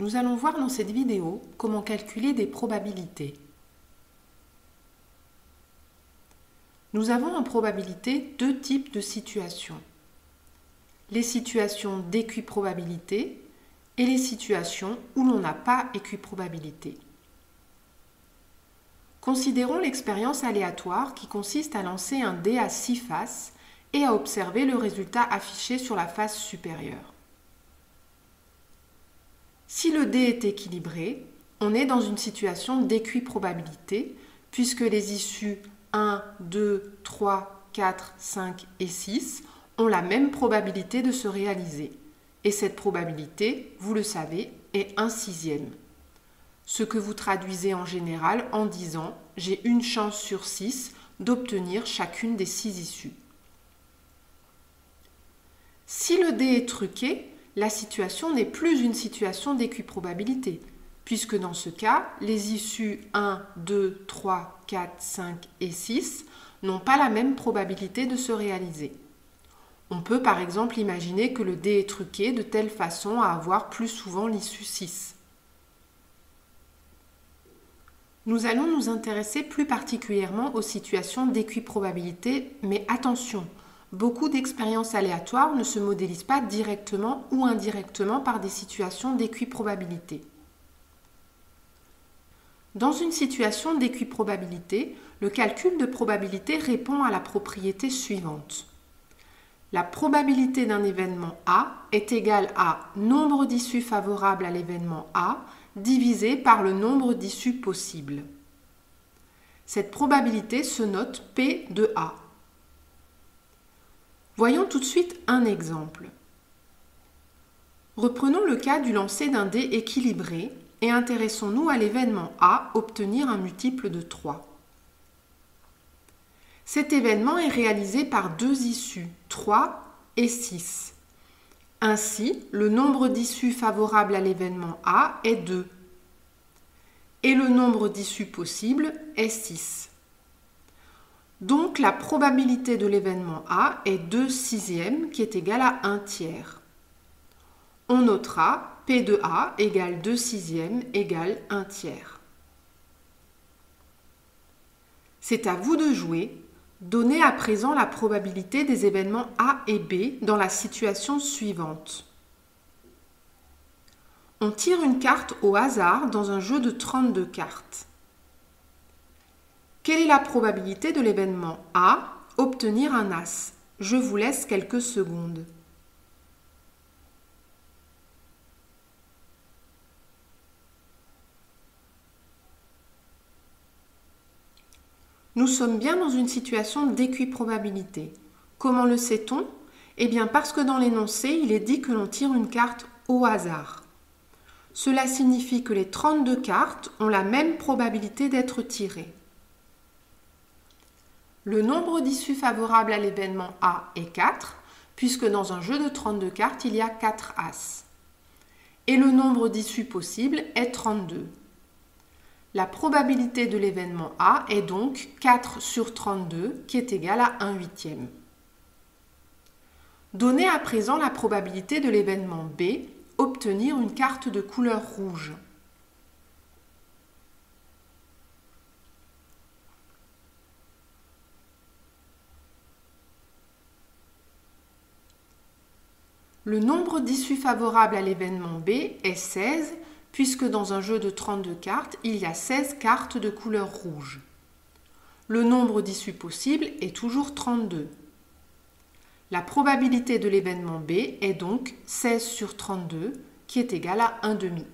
Nous allons voir dans cette vidéo comment calculer des probabilités. Nous avons en probabilité deux types de situations. Les situations d'équiprobabilité et les situations où l'on n'a pas équiprobabilité. Considérons l'expérience aléatoire qui consiste à lancer un dé à 6 faces et à observer le résultat affiché sur la face supérieure. Si le dé est équilibré, on est dans une situation d'équiprobabilité puisque les issues 1, 2, 3, 4, 5 et 6 ont la même probabilité de se réaliser. Et cette probabilité, vous le savez, est 1/6. Ce que vous traduisez en général en disant « j'ai une chance sur 6 d'obtenir chacune des 6 issues ». Si le dé est truqué, la situation n'est plus une situation d'équiprobabilité, puisque dans ce cas, les issues 1, 2, 3, 4, 5 et 6 n'ont pas la même probabilité de se réaliser. On peut par exemple imaginer que le dé est truqué de telle façon à avoir plus souvent l'issue 6. Nous allons nous intéresser plus particulièrement aux situations d'équiprobabilité, mais attention, beaucoup d'expériences aléatoires ne se modélisent pas directement ou indirectement par des situations d'équiprobabilité. Dans une situation d'équiprobabilité, le calcul de probabilité répond à la propriété suivante. La probabilité d'un événement A est égale à nombre d'issues favorables à l'événement A divisé par le nombre d'issues possibles. Cette probabilité se note P de A. Voyons tout de suite un exemple. Reprenons le cas du lancer d'un dé équilibré et intéressons-nous à l'événement A, obtenir un multiple de 3. Cet événement est réalisé par deux issues, 3 et 6. Ainsi, le nombre d'issues favorables à l'événement A est 2 et le nombre d'issues possibles est 6. Donc, la probabilité de l'événement A est 2/6 qui est égale à 1/3. On notera P de A égale 2/6 égale 1/3. C'est à vous de jouer. Donnez à présent la probabilité des événements A et B dans la situation suivante. On tire une carte au hasard dans un jeu de 32 cartes. Quelle est la probabilité de l'événement A, obtenir un As? Je vous laisse quelques secondes. Nous sommes bien dans une situation d'équiprobabilité. Comment le sait-on? Eh bien parce que dans l'énoncé, il est dit que l'on tire une carte au hasard. Cela signifie que les 32 cartes ont la même probabilité d'être tirées. Le nombre d'issues favorables à l'événement A est 4, puisque dans un jeu de 32 cartes, il y a 4 As. Et le nombre d'issues possibles est 32. La probabilité de l'événement A est donc 4 sur 32, qui est égale à 1/8. Donnez à présent la probabilité de l'événement B, obtenir une carte de couleur rouge. Le nombre d'issues favorables à l'événement B est 16, puisque dans un jeu de 32 cartes, il y a 16 cartes de couleur rouge. Le nombre d'issues possibles est toujours 32. La probabilité de l'événement B est donc 16 sur 32, qui est égale à 1/2.